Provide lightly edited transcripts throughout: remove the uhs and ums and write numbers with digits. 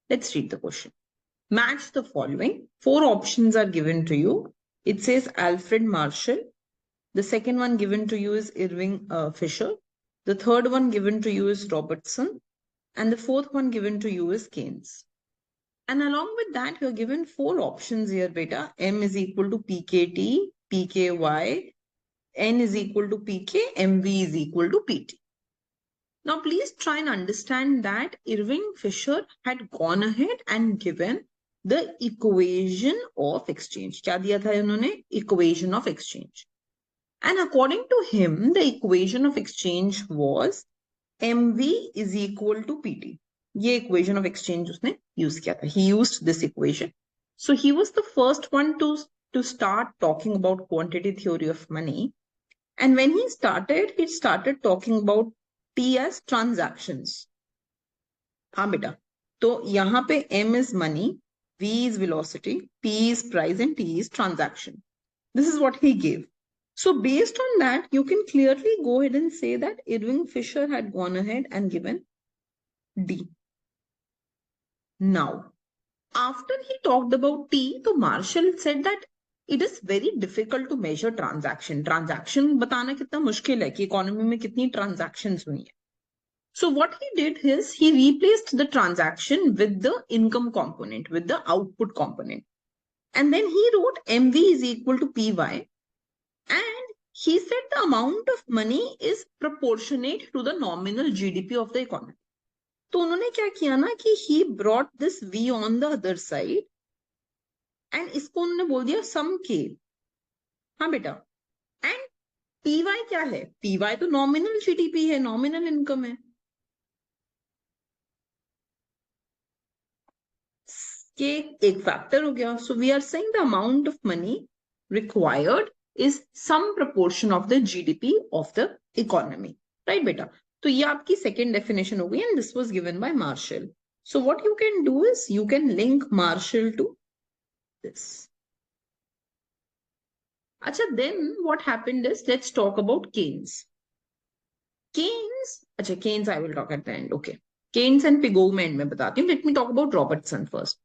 Let's read the question. Match the following. 4 options are given to you. It says Alfred Marshall. The second one given to you is Irving Fisher. The third one given to you is Robertson. And the fourth one given to you is Keynes. And along with that, you're given 4 options here, beta. M is equal to PKT, PKY, N is equal to PK, MV is equal to PT. Now, please try and understand that Irving Fisher had gone ahead and given the equation of exchange. क्या दिया था उन्होंने? Equation of exchange. And according to him, the equation of exchange was MV is equal to PT. ये equation of exchange उसने use किया था. He used this equation. So he was the first one to start talking about quantity theory of money. And when he started talking about T as transactions. हाँ बेटा, तो यहाँ पे M is money, V is velocity, P is price, and T is transaction. This is what he gave. So based on that, you can clearly go ahead and say that Irving Fisher had gone ahead and given D. Now, after he talked about T, so Marshall said that it is very difficult to measure transaction. Transaction बताना कितना मुश्किल है कि economy में कितनी transactions हुई है. So what he did is he replaced the transaction with the income component, with the output component. And then he wrote MV is equal to PY. And he said the amount of money is proportionate to the nominal GDP of the economy. तो उन्होंने क्या किया ना कि he brought this V on the other side. And इसको उन्होंने बोल दिया sum K. हाँ बेटा. And PY क्या है? PY तो nominal GDP है, nominal income है. के एक फैक्टर हो गया. So we are saying the amount of money required is some proportion of the GDP of the economy. Right, beta? So ये आपकी second definition हो गई, and this was given by Marshall. So what you can do is you can link Marshall to this. अच्छा, then what happened is let's talk about Keynes. अच्छा, Keynes I will talk at the end. Okay. Keynes and Pigou मैं end में बताती हूँ. Let me talk about Robertson first.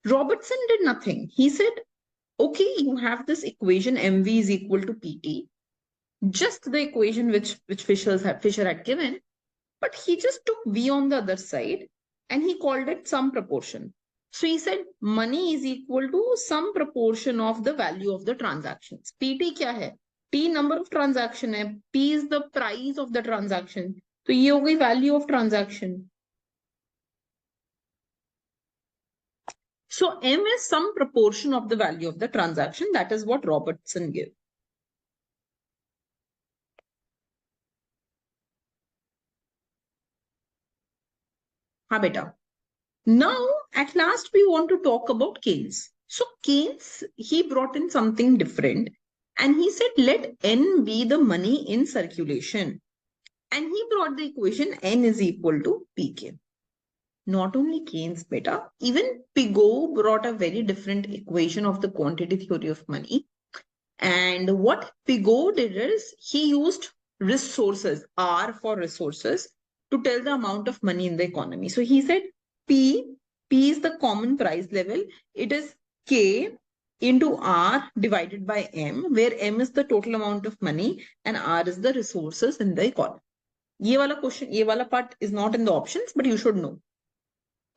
Robertson did nothing. He said, okay, you have this equation MV is equal to PT, just the equation which Fisher had given, but he just took V on the other side and he called it some proportion. So he said money is equal to some proportion of the value of the transactions. PT क्या है? T number of transaction है. P is the price of the transaction. तो ये हो गई value of transaction. So M is some proportion of the value of the transaction. That is what Robertson gave. हाँ बेटा. Now, at last, we want to talk about Keynes. So Keynes, he brought in something different. And he said, let N be the money in circulation. And he brought the equation N is equal to PK. Not only Keynes, beta, even Pigou brought a very different equation of the quantity theory of money. And what Pigou did is he used resources, R for resources, to tell the amount of money in the economy. So he said P is the common price level. It is K into R divided by M, where M is the total amount of money and R is the resources in the economy. ये वाला question, ये वाला part is not in the options, but you should know.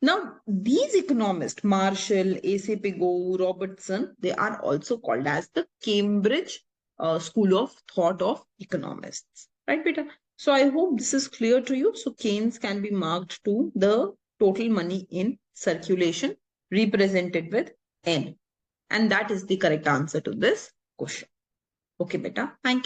Now, these economists, Marshall, A.C. Pigou, Robertson, they are also called as the Cambridge School of Thought of Economists. Right, beta? So I hope this is clear to you. So Keynes can be marked to the total money in circulation represented with N. And that is the correct answer to this question. Okay, beta. Thank you.